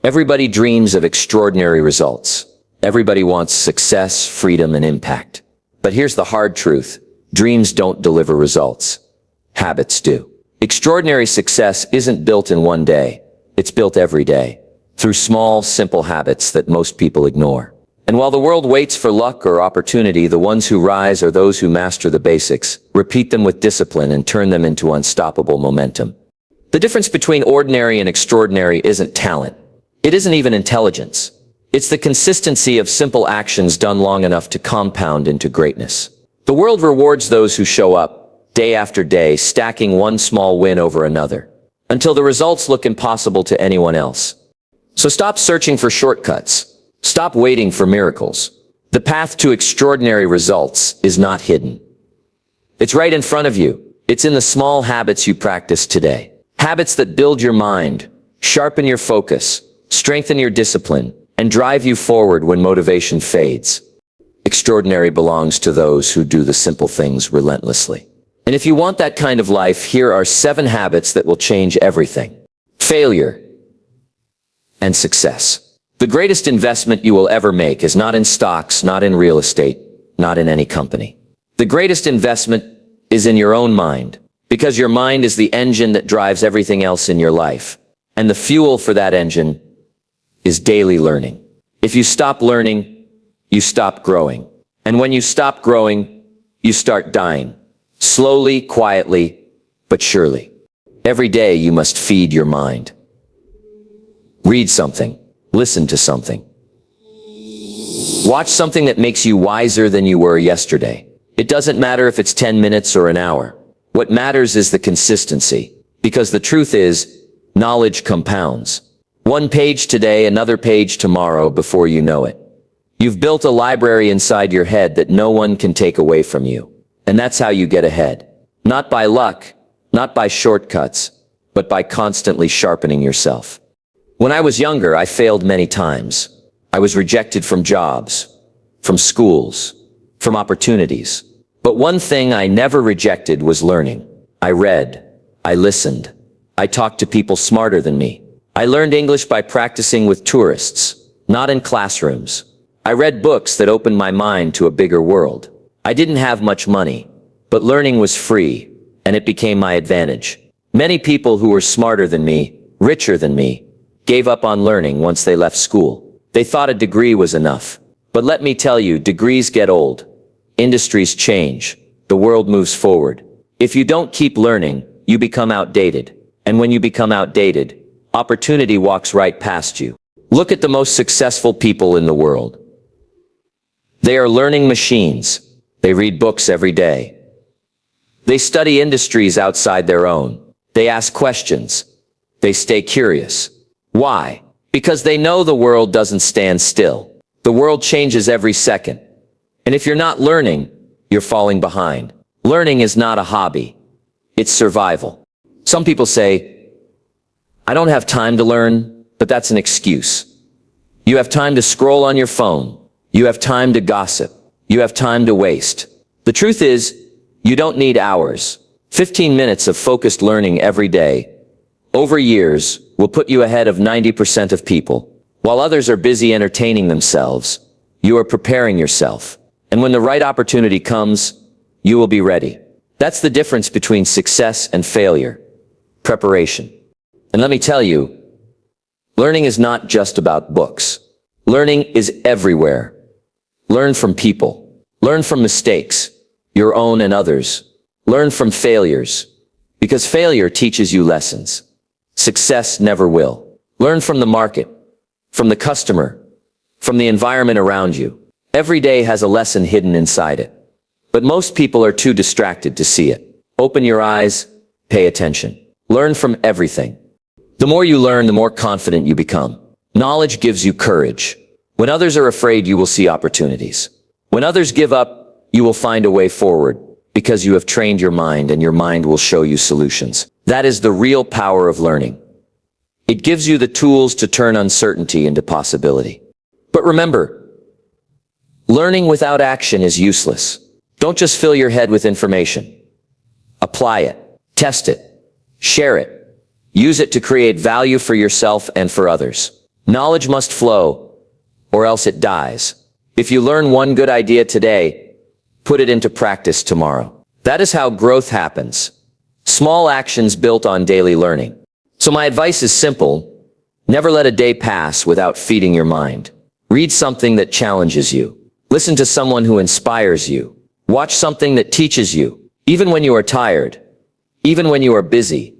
Everybody dreams of extraordinary results. Everybody wants success, freedom, and impact. But here's the hard truth. Dreams don't deliver results. Habits do. Extraordinary success isn't built in one day. It's built every day, through small, simple habits that most people ignore. And while the world waits for luck or opportunity, the ones who rise are those who master the basics, repeat them with discipline, and turn them into unstoppable momentum. The difference between ordinary and extraordinary isn't talent. It isn't even intelligence. It's the consistency of simple actions done long enough to compound into greatness. The world rewards those who show up, day after day, stacking one small win over another, until the results look impossible to anyone else. So stop searching for shortcuts. Stop waiting for miracles. The path to extraordinary results is not hidden. It's right in front of you. It's in the small habits you practice today. Habits that build your mind, sharpen your focus, strengthen your discipline, and drive you forward when motivation fades. Extraordinary belongs to those who do the simple things relentlessly. And if you want that kind of life, here are 7 habits that will change everything. Failure and success. The greatest investment you will ever make is not in stocks, not in real estate, not in any company. The greatest investment is in your own mind, because your mind is the engine that drives everything else in your life. And the fuel for that engine is daily learning. If you stop learning, you stop growing. And when you stop growing, you start dying. Slowly, quietly, but surely. Every day you must feed your mind. Read something. Listen to something. Watch something that makes you wiser than you were yesterday. It doesn't matter if it's 10 minutes or an hour. What matters is the consistency. Because the truth is, knowledge compounds. One page today, another page tomorrow before you know it. You've built a library inside your head that no one can take away from you. And that's how you get ahead. Not by luck, not by shortcuts, but by constantly sharpening yourself. When I was younger, I failed many times. I was rejected from jobs, from schools, from opportunities. But one thing I never rejected was learning. I read. I listened. I talked to people smarter than me. I learned English by practicing with tourists, not in classrooms. I read books that opened my mind to a bigger world. I didn't have much money, but learning was free, and it became my advantage. Many people who were smarter than me, richer than me, gave up on learning once they left school. They thought a degree was enough. But let me tell you, degrees get old. Industries change. The world moves forward. If you don't keep learning, you become outdated. And when you become outdated, opportunity walks right past you. Look at the most successful people in the world. They are learning machines. They read books every day. They study industries outside their own. They ask questions. They stay curious. Why? Because they know the world doesn't stand still. The world changes every second. And if you're not learning, you're falling behind. Learning is not a hobby. It's survival. Some people say, I don't have time to learn, but that's an excuse. You have time to scroll on your phone. You have time to gossip. You have time to waste. The truth is, you don't need hours. 15 minutes of focused learning every day, over years, will put you ahead of 90% of people. While others are busy entertaining themselves, you are preparing yourself. And when the right opportunity comes, you will be ready. That's the difference between success and failure. Preparation. And let me tell you, learning is not just about books. Learning is everywhere. Learn from people. Learn from mistakes, your own and others. Learn from failures, because failure teaches you lessons. Success never will. Learn from the market, from the customer, from the environment around you. Every day has a lesson hidden inside it. But most people are too distracted to see it. Open your eyes, pay attention. Learn from everything. The more you learn, the more confident you become. Knowledge gives you courage. When others are afraid, you will see opportunities. When others give up, you will find a way forward, because you have trained your mind and your mind will show you solutions. That is the real power of learning. It gives you the tools to turn uncertainty into possibility. But remember, learning without action is useless. Don't just fill your head with information. Apply it, test it, share it. Use it to create value for yourself and for others. Knowledge must flow, or else it dies. If you learn one good idea today, put it into practice tomorrow. That is how growth happens. Small actions built on daily learning. So my advice is simple. Never let a day pass without feeding your mind. Read something that challenges you. Listen to someone who inspires you. Watch something that teaches you. Even when you are tired. Even when you are busy.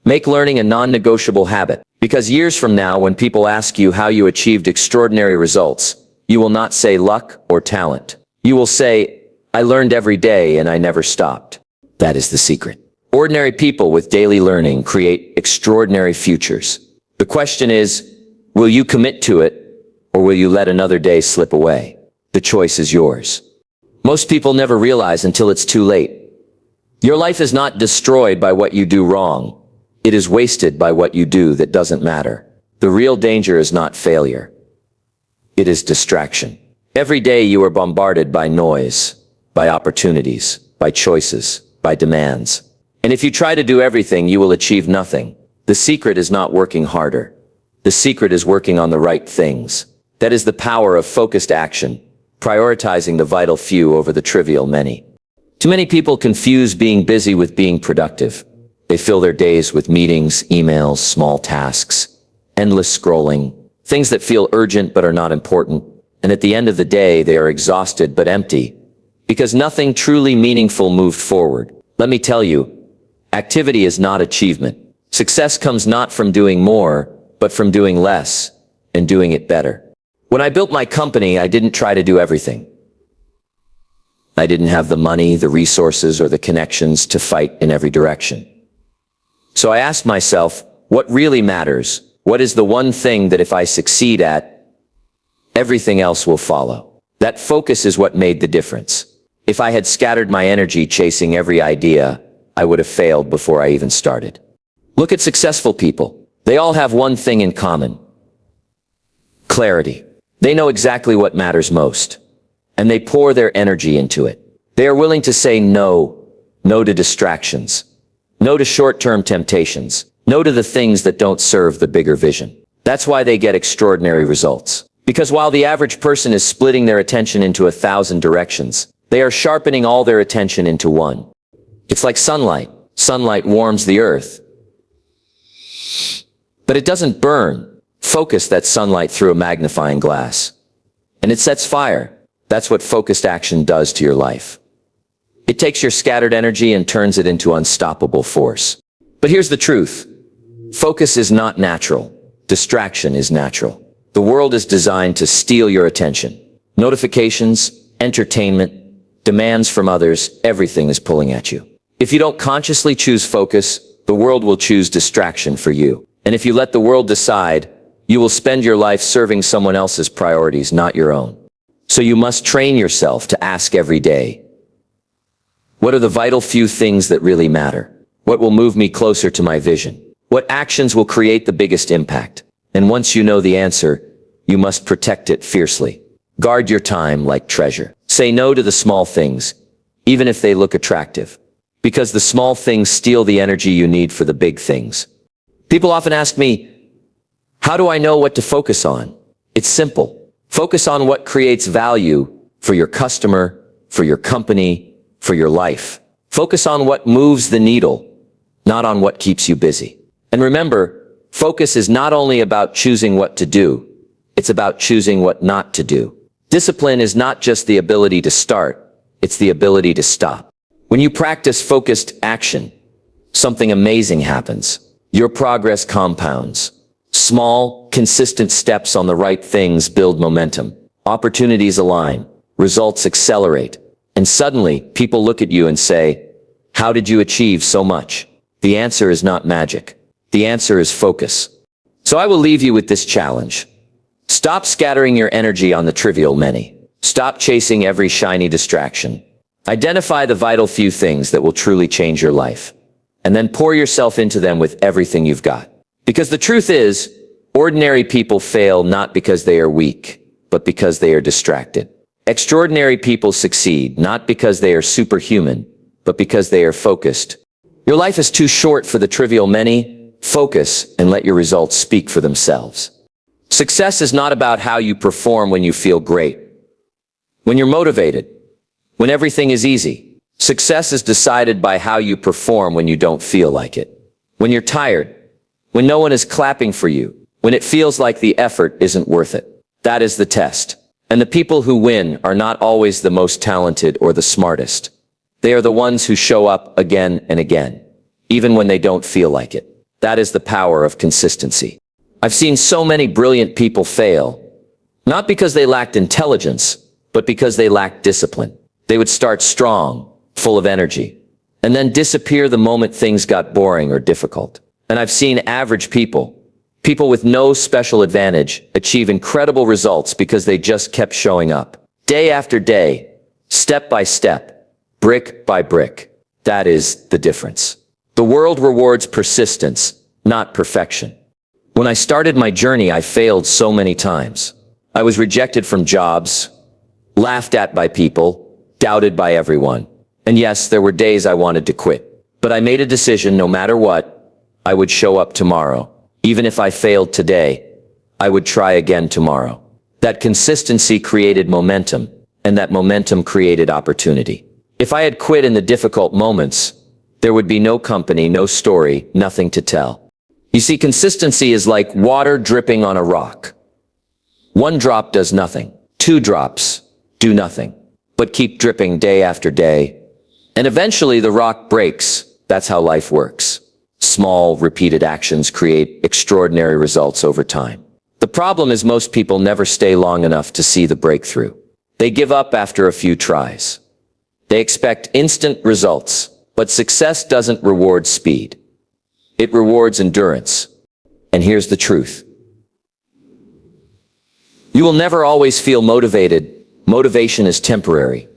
Make learning a non-negotiable habit. Because years from now, when people ask you how you achieved extraordinary results, you will not say luck or talent. You will say, I learned every day and I never stopped. That is the secret. Ordinary people with daily learning create extraordinary futures. The question is, will you commit to it, or will you let another day slip away? The choice is yours. Most people never realize until it's too late. Your life is not destroyed by what you do wrong. It is wasted by what you do that doesn't matter. The real danger is not failure. It is distraction. Every day you are bombarded by noise, by opportunities, by choices, by demands. And if you try to do everything, you will achieve nothing. The secret is not working harder. The secret is working on the right things. That is the power of focused action, prioritizing the vital few over the trivial many. Too many people confuse being busy with being productive. They fill their days with meetings, emails, small tasks, endless scrolling, things that feel urgent but are not important. And at the end of the day, they are exhausted but empty, because nothing truly meaningful moved forward. Let me tell you, activity is not achievement. Success comes not from doing more, but from doing less and doing it better. When I built my company, I didn't try to do everything. I didn't have the money, the resources, or the connections to fight in every direction. So I asked myself, what really matters? What is the one thing that if I succeed at, everything else will follow? That focus is what made the difference. If I had scattered my energy chasing every idea, I would have failed before I even started. Look at successful people. They all have one thing in common. Clarity. They know exactly what matters most, and they pour their energy into it. They are willing to say no to distractions, no to short-term temptations, no to the things that don't serve the bigger vision. That's why they get extraordinary results. Because while the average person is splitting their attention into 1,000 directions, they are sharpening all their attention into one. It's like sunlight. Sunlight warms the earth, but it doesn't burn. Focus that sunlight through a magnifying glass, and it sets fire. That's what focused action does to your life. It takes your scattered energy and turns it into unstoppable force. But here's the truth. Focus is not natural. Distraction is natural. The world is designed to steal your attention. Notifications, entertainment, demands from others, everything is pulling at you. If you don't consciously choose focus, the world will choose distraction for you. And if you let the world decide, you will spend your life serving someone else's priorities, not your own. So you must train yourself to ask every day, what are the vital few things that really matter? What will move me closer to my vision? What actions will create the biggest impact? And once you know the answer, you must protect it fiercely. Guard your time like treasure. Say no to the small things, even if they look attractive. Because the small things steal the energy you need for the big things. People often ask me, how do I know what to focus on? It's simple. Focus on what creates value for your customer, for your company, for your life. Focus on what moves the needle, not on what keeps you busy. And remember, focus is not only about choosing what to do, it's about choosing what not to do. Discipline is not just the ability to start, it's the ability to stop. When you practice focused action, something amazing happens. Your progress compounds. Small, consistent steps on the right things build momentum. Opportunities align. Results accelerate. And suddenly, people look at you and say, how did you achieve so much? The answer is not magic. The answer is focus. So I will leave you with this challenge. Stop scattering your energy on the trivial many. Stop chasing every shiny distraction. Identify the vital few things that will truly change your life. And then pour yourself into them with everything you've got. Because the truth is, ordinary people fail not because they are weak, but because they are distracted. Extraordinary people succeed not because they are superhuman, but because they are focused. Your life is too short for the trivial many. Focus and let your results speak for themselves. Success is not about how you perform when you feel great, when you're motivated, when everything is easy. Success is decided by how you perform when you don't feel like it, when you're tired, when no one is clapping for you, when it feels like the effort isn't worth it. That is the test. And the people who win are not always the most talented or the smartest. They are the ones who show up again and again, even when they don't feel like it. That is the power of consistency. I've seen so many brilliant people fail, not because they lacked intelligence, but because they lacked discipline. They would start strong, full of energy, and then disappear the moment things got boring or difficult. And I've seen average people with no special advantage, achieve incredible results because they just kept showing up. Day after day, step by step, brick by brick. That is the difference. The world rewards persistence, not perfection. When I started my journey, I failed so many times. I was rejected from jobs, laughed at by people, doubted by everyone. And yes, there were days I wanted to quit. But I made a decision, no matter what, I would show up tomorrow. Even if I failed today, I would try again tomorrow. That consistency created momentum, and that momentum created opportunity. If I had quit in the difficult moments, there would be no company, no story, nothing to tell. You see, consistency is like water dripping on a rock. One drop does nothing. Two drops do nothing, but keep dripping day after day. And eventually the rock breaks. That's how life works. Small, repeated actions create extraordinary results over time. The problem is most people never stay long enough to see the breakthrough. They give up after a few tries. They expect instant results, but success doesn't reward speed. It rewards endurance. And here's the truth. You will never always feel motivated. Motivation is temporary,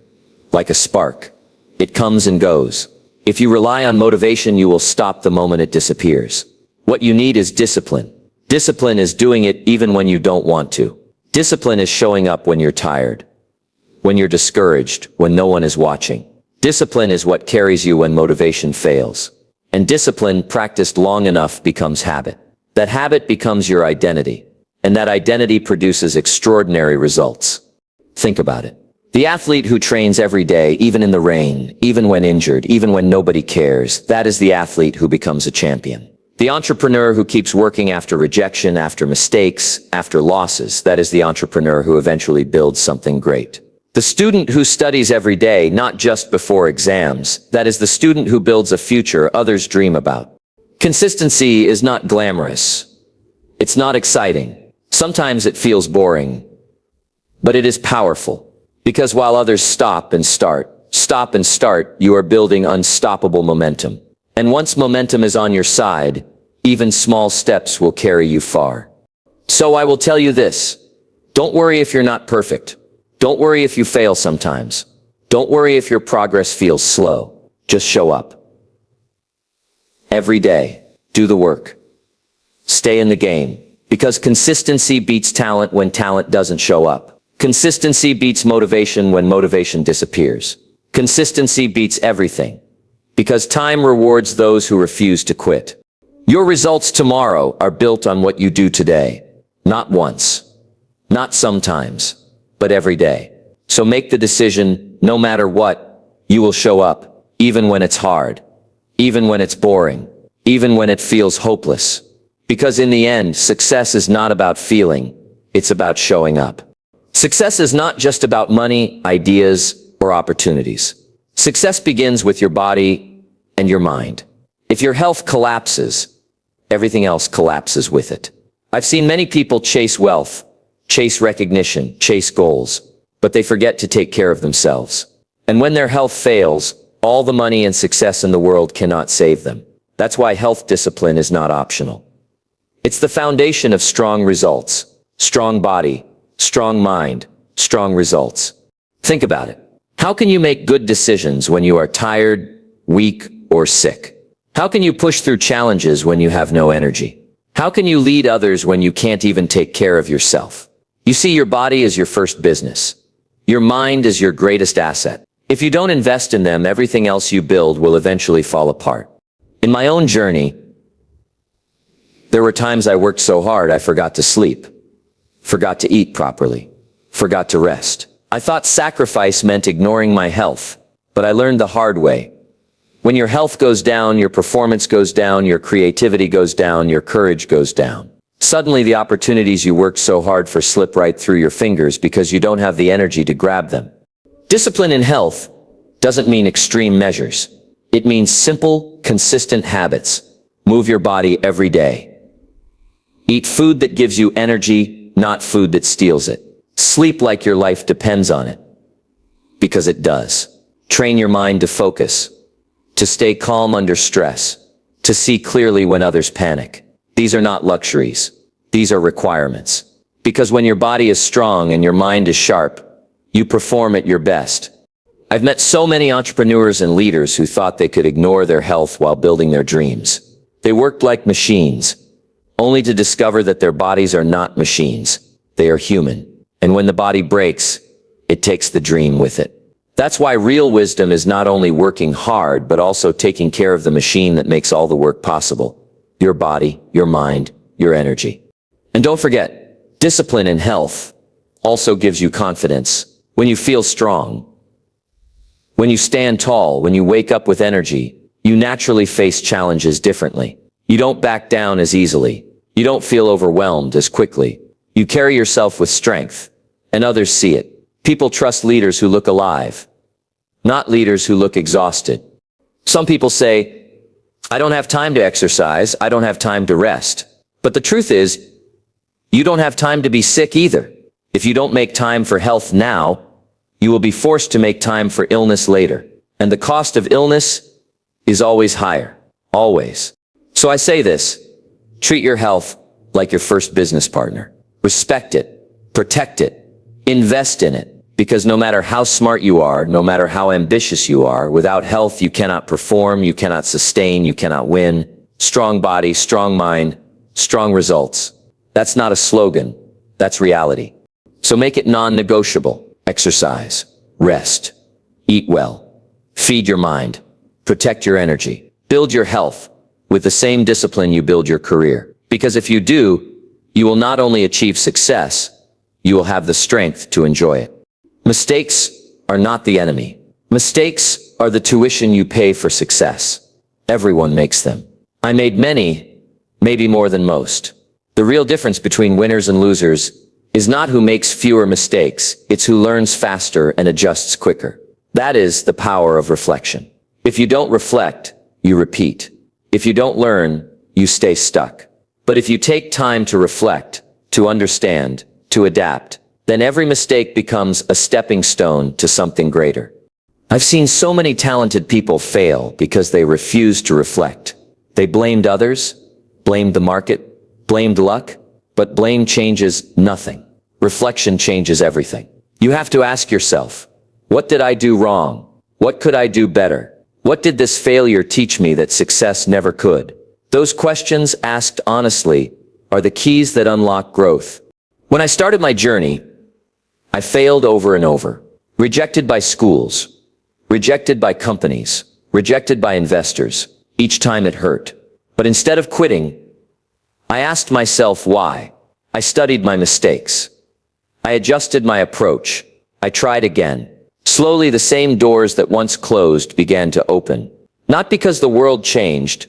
like a spark. It comes and goes. If you rely on motivation, you will stop the moment it disappears. What you need is discipline. Discipline is doing it even when you don't want to. Discipline is showing up when you're tired, when you're discouraged, when no one is watching. Discipline is what carries you when motivation fails. And discipline practiced long enough becomes habit. That habit becomes your identity. And that identity produces extraordinary results. Think about it. The athlete who trains every day, even in the rain, even when injured, even when nobody cares, that is the athlete who becomes a champion. The entrepreneur who keeps working after rejection, after mistakes, after losses, that is the entrepreneur who eventually builds something great. The student who studies every day, not just before exams, that is the student who builds a future others dream about. Consistency is not glamorous. It's not exciting. Sometimes it feels boring, but it is powerful. Because while others stop and start, you are building unstoppable momentum. And once momentum is on your side, even small steps will carry you far. So I will tell you this. Don't worry if you're not perfect. Don't worry if you fail sometimes. Don't worry if your progress feels slow. Just show up. Every day, do the work. Stay in the game. Because consistency beats talent when talent doesn't show up. Consistency beats motivation when motivation disappears. Consistency beats everything. Because time rewards those who refuse to quit. Your results tomorrow are built on what you do today. Not once. Not sometimes. But every day. So make the decision, no matter what, you will show up, even when it's hard. Even when it's boring. Even when it feels hopeless. Because in the end, success is not about feeling. It's about showing up. Success is not just about money, ideas, or opportunities. Success begins with your body and your mind. If your health collapses, everything else collapses with it. I've seen many people chase wealth, chase recognition, chase goals, but they forget to take care of themselves. And when their health fails, all the money and success in the world cannot save them. That's why health discipline is not optional. It's the foundation of strong results, strong body, strong mind, strong results. Think about it. How can you make good decisions when you are tired, weak, or sick? How can you push through challenges when you have no energy? How can you lead others when you can't even take care of yourself? You see, your body is your first business. Your mind is your greatest asset. If you don't invest in them, everything else you build will eventually fall apart. In my own journey, there were times I worked so hard I forgot to sleep. forgot to eat properly, forgot to rest. I thought sacrifice meant ignoring my health, but I learned the hard way. When your health goes down, your performance goes down, your creativity goes down, your courage goes down. Suddenly the opportunities you worked so hard for slip right through your fingers because you don't have the energy to grab them. Discipline in health doesn't mean extreme measures. It means simple, consistent habits. Move your body every day. Eat food that gives you energy, not food that steals it. Sleep like your life depends on it. Because it does. Train your mind to focus, to stay calm under stress, to see clearly when others panic. These are not luxuries. These are requirements. Because when your body is strong and your mind is sharp, you perform at your best. I've met so many entrepreneurs and leaders who thought they could ignore their health while building their dreams. They worked like machines, only to discover that their bodies are not machines. They are human. And when the body breaks, it takes the dream with it. That's why real wisdom is not only working hard, but also taking care of the machine that makes all the work possible. Your body, your mind, your energy. And don't forget, discipline in health also gives you confidence. When you feel strong, when you stand tall, when you wake up with energy, you naturally face challenges differently. You don't back down as easily. You don't feel overwhelmed as quickly. You carry yourself with strength, and others see it. People trust leaders who look alive, not leaders who look exhausted. Some people say, I don't have time to exercise, I don't have time to rest. But the truth is, you don't have time to be sick either. If you don't make time for health now, you will be forced to make time for illness later. And the cost of illness is always higher. Always. So I say this, treat your health like your first business partner. Respect it, protect it, invest in it. Because no matter how smart you are, no matter how ambitious you are, without health you cannot perform, you cannot sustain, you cannot win. Strong body, strong mind, strong results. That's not a slogan, that's reality. So make it non-negotiable. Exercise, rest, eat well, feed your mind, protect your energy, build your health with the same discipline you build your career. Because if you do, you will not only achieve success, you will have the strength to enjoy it. Mistakes are not the enemy. Mistakes are the tuition you pay for success. Everyone makes them. I made many, maybe more than most. The real difference between winners and losers is not who makes fewer mistakes, it's who learns faster and adjusts quicker. That is the power of reflection. If you don't reflect, you repeat. If you don't learn, you stay stuck. But if you take time to reflect, to understand, to adapt, then every mistake becomes a stepping stone to something greater. I've seen so many talented people fail because they refused to reflect. They blamed others, blamed the market, blamed luck, but blame changes nothing. Reflection changes everything. You have to ask yourself, what did I do wrong? What could I do better? What did this failure teach me that success never could? Those questions asked honestly are the keys that unlock growth. When I started my journey, I failed over and over. Rejected by schools, rejected by companies, rejected by investors. Each time it hurt. But instead of quitting, I asked myself why. I studied my mistakes. I adjusted my approach. I tried again. Slowly the same doors that once closed began to open. Not because the world changed,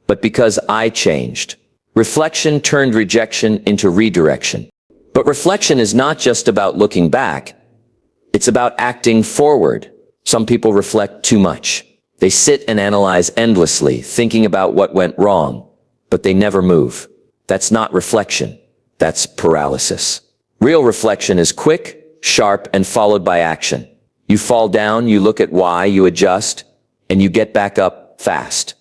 but because I changed. Reflection turned rejection into redirection. But reflection is not just about looking back. It's about acting forward. Some people reflect too much. They sit and analyze endlessly, thinking about what went wrong, but they never move. That's not reflection. That's paralysis. Real reflection is quick, sharp, and followed by action. You fall down, you look at why, you adjust, and you get back up fast.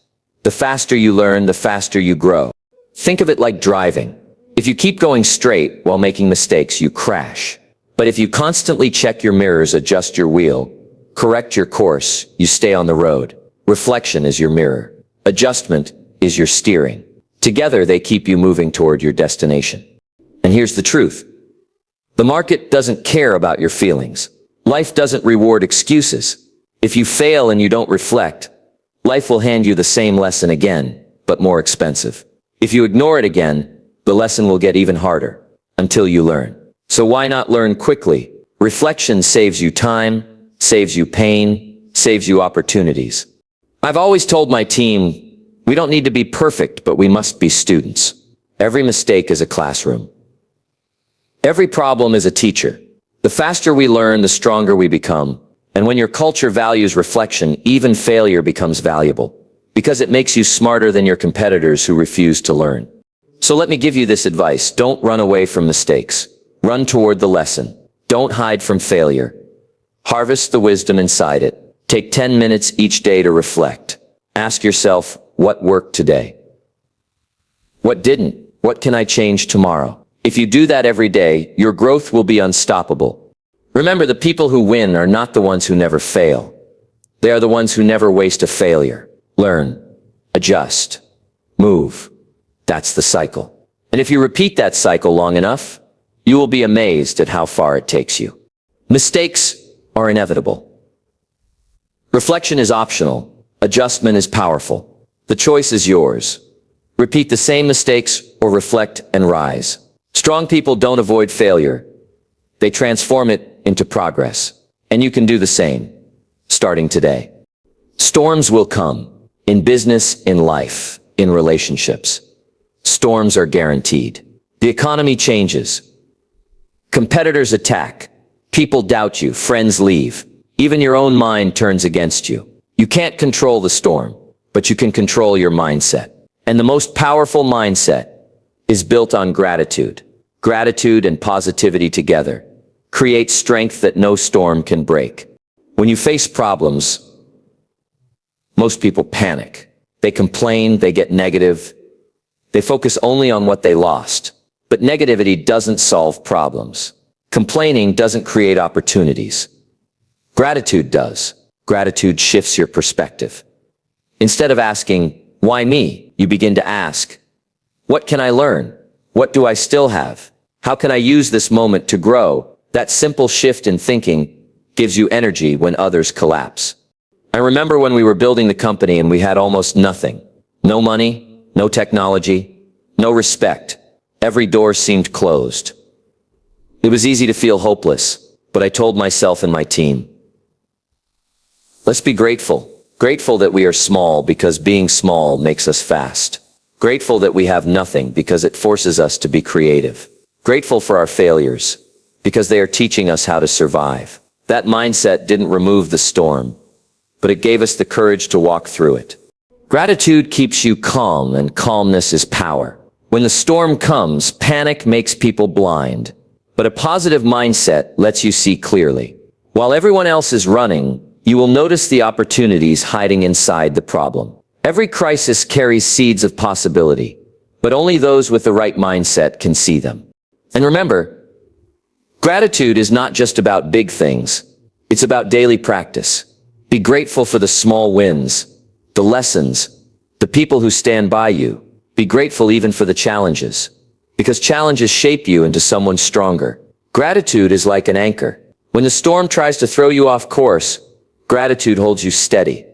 The faster you learn, the faster you grow. Think of it like driving. If you keep going straight while making mistakes, you crash. But if you constantly check your mirrors, adjust your wheel, correct your course, you stay on the road. Reflection is your mirror. Adjustment is your steering. Together, they keep you moving toward your destination. And here's the truth. The market doesn't care about your feelings. Life doesn't reward excuses. If you fail and you don't reflect, life will hand you the same lesson again, but more expensive. If you ignore it again, the lesson will get even harder, until you learn. So why not learn quickly? Reflection saves you time, saves you pain, saves you opportunities. I've always told my team, we don't need to be perfect, but we must be students. Every mistake is a classroom. Every problem is a teacher. The faster we learn, the stronger we become. And when your culture values reflection, even failure becomes valuable, because it makes you smarter than your competitors who refuse to learn. So let me give you this advice. Don't run away from mistakes. Run toward the lesson. Don't hide from failure. Harvest the wisdom inside it. Take 10 minutes each day to reflect. Ask yourself, what worked today? What didn't? What can I change tomorrow? If you do that every day, your growth will be unstoppable. Remember, the people who win are not the ones who never fail. They are the ones who never waste a failure. Learn, adjust, move. That's the cycle. And if you repeat that cycle long enough, you will be amazed at how far it takes you. Mistakes are inevitable. Reflection is optional. Adjustment is powerful. The choice is yours. Repeat the same mistakes or reflect and rise. Strong people don't avoid failure. They transform it into progress. And you can do the same, starting today. Storms will come, in business, in life, in relationships. Storms are guaranteed. The economy changes. Competitors attack. People doubt you. Friends leave. Even your own mind turns against you. You can't control the storm, but you can control your mindset. And the most powerful mindset is built on gratitude. Gratitude and positivity together create strength that no storm can break. When you face problems, most people panic. They complain, they get negative. They focus only on what they lost. But negativity doesn't solve problems. Complaining doesn't create opportunities. Gratitude does. Gratitude shifts your perspective. Instead of asking, why me? You begin to ask, what can I learn? What do I still have? How can I use this moment to grow? That simple shift in thinking gives you energy when others collapse. I remember when we were building the company and we had almost nothing. No money, no technology, no respect. Every door seemed closed. It was easy to feel hopeless, but I told myself and my team, let's be grateful. Grateful that we are small because being small makes us fast. Grateful that we have nothing because it forces us to be creative. Grateful for our failures because they are teaching us how to survive. That mindset didn't remove the storm, but it gave us the courage to walk through it. Gratitude keeps you calm, and calmness is power. When the storm comes, panic makes people blind, but a positive mindset lets you see clearly. While everyone else is running, you will notice the opportunities hiding inside the problem. Every crisis carries seeds of possibility, but only those with the right mindset can see them. And remember, gratitude is not just about big things. It's about daily practice. Be grateful for the small wins, the lessons, the people who stand by you. Be grateful even for the challenges, because challenges shape you into someone stronger. Gratitude is like an anchor. When the storm tries to throw you off course, gratitude holds you steady.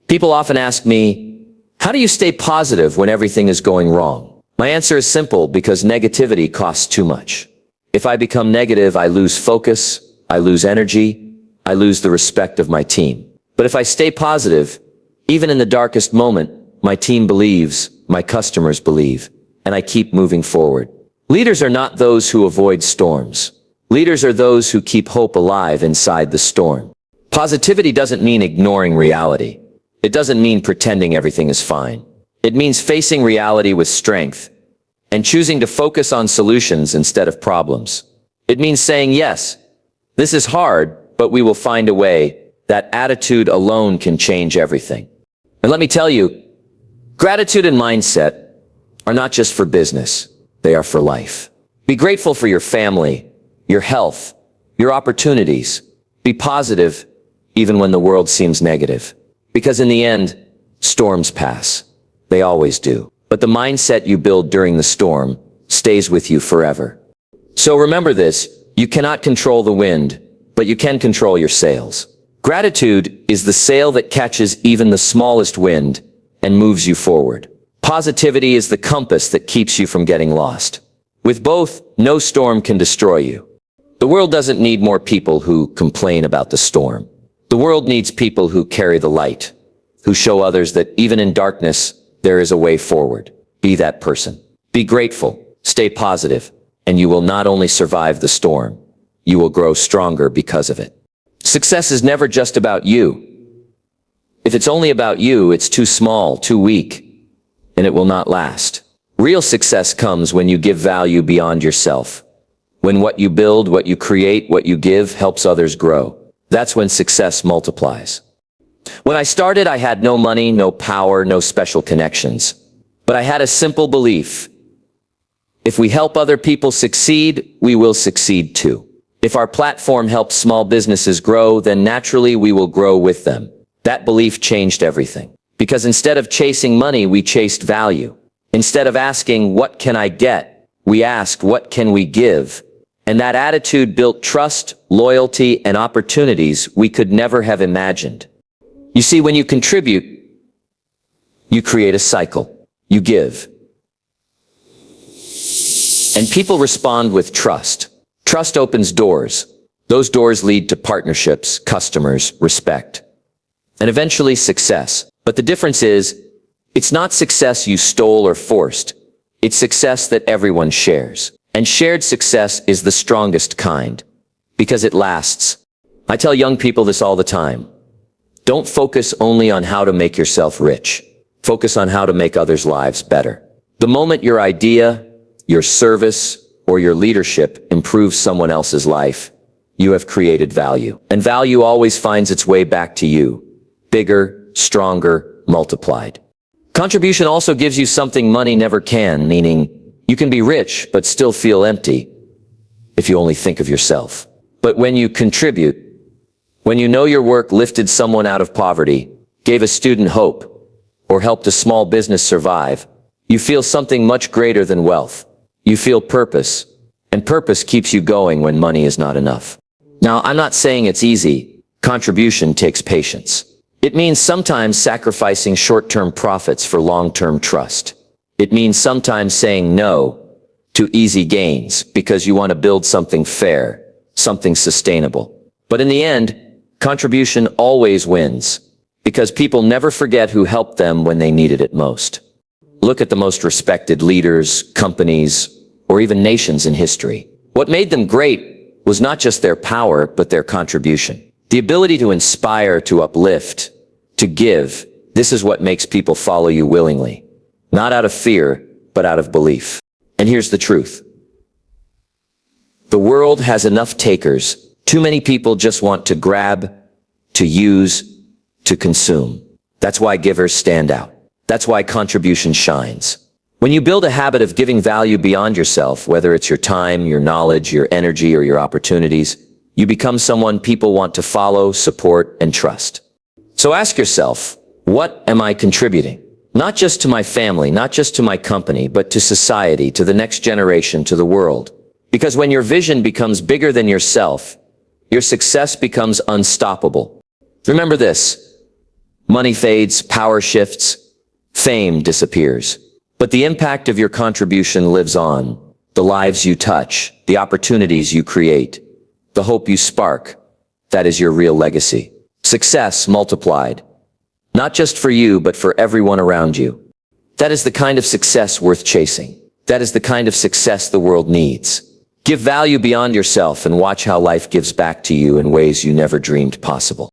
People often ask me, how do you stay positive when everything is going wrong? My answer is simple, because negativity costs too much. If I become negative, I lose focus, I lose energy, I lose the respect of my team. But if I stay positive, even in the darkest moment, my team believes, my customers believe, and I keep moving forward. Leaders are not those who avoid storms. Leaders are those who keep hope alive inside the storm. Positivity doesn't mean ignoring reality. It doesn't mean pretending everything is fine. It means facing reality with strength and choosing to focus on solutions instead of problems. It means saying, yes, this is hard, but we will find a way. That attitude alone can change everything. And let me tell you, gratitude and mindset are not just for business. They are for life. Be grateful for your family, your health, your opportunities. Be positive even when the world seems negative. Because in the end, storms pass. They always do. But the mindset you build during the storm stays with you forever. So remember this, you cannot control the wind, but you can control your sails. Gratitude is the sail that catches even the smallest wind and moves you forward. Positivity is the compass that keeps you from getting lost. With both, no storm can destroy you. The world doesn't need more people who complain about the storm. The world needs people who carry the light, who show others that even in darkness, there is a way forward. Be that person. Be grateful, stay positive, and you will not only survive the storm, you will grow stronger because of it. Success is never just about you. If it's only about you, it's too small, too weak, and it will not last. Real success comes when you give value beyond yourself. When what you build, what you create, what you give helps others grow. That's when success multiplies. When I started, I had no money, no power, no special connections. But I had a simple belief. If we help other people succeed, we will succeed too. If our platform helps small businesses grow, then naturally we will grow with them. That belief changed everything. Because instead of chasing money, we chased value. Instead of asking, what can I get? We asked, what can we give? And that attitude built trust, loyalty, and opportunities we could never have imagined. You see, when you contribute, you create a cycle. You give. And people respond with trust. Trust opens doors. Those doors lead to partnerships, customers, respect, and eventually success. But the difference is, it's not success you stole or forced. It's success that everyone shares. And shared success is the strongest kind, because it lasts. I tell young people this all the time. Don't focus only on how to make yourself rich. Focus on how to make others' lives better. The moment your idea, your service, or your leadership improves someone else's life, you have created value. And value always finds its way back to you. Bigger, stronger, multiplied. Contribution also gives you something money never can, meaning you can be rich but still feel empty if you only think of yourself. But when you contribute, when you know your work lifted someone out of poverty, gave a student hope, or helped a small business survive, you feel something much greater than wealth. You feel purpose, and purpose keeps you going when money is not enough. Now, I'm not saying it's easy. Contribution takes patience. It means sometimes sacrificing short-term profits for long-term trust. It means sometimes saying no to easy gains because you want to build something fair, something sustainable. But in the end, contribution always wins because people never forget who helped them when they needed it most. Look at the most respected leaders, companies, or even nations in history. What made them great was not just their power, but their contribution. The ability to inspire, to uplift, to give. This is what makes people follow you willingly. Not out of fear, but out of belief. And here's the truth. The world has enough takers. Too many people just want to grab, to use, to consume. That's why givers stand out. That's why contribution shines. When you build a habit of giving value beyond yourself, whether it's your time, your knowledge, your energy, or your opportunities, you become someone people want to follow, support, and trust. So ask yourself, what am I contributing? Not just to my family, not just to my company, but to society, to the next generation, to the world. Because when your vision becomes bigger than yourself, your success becomes unstoppable. Remember this. Money fades, power shifts, fame disappears. But the impact of your contribution lives on. The lives you touch, the opportunities you create, the hope you spark. That is your real legacy. Success multiplied. Not just for you, but for everyone around you. That is the kind of success worth chasing. That is the kind of success the world needs. Give value beyond yourself and watch how life gives back to you in ways you never dreamed possible.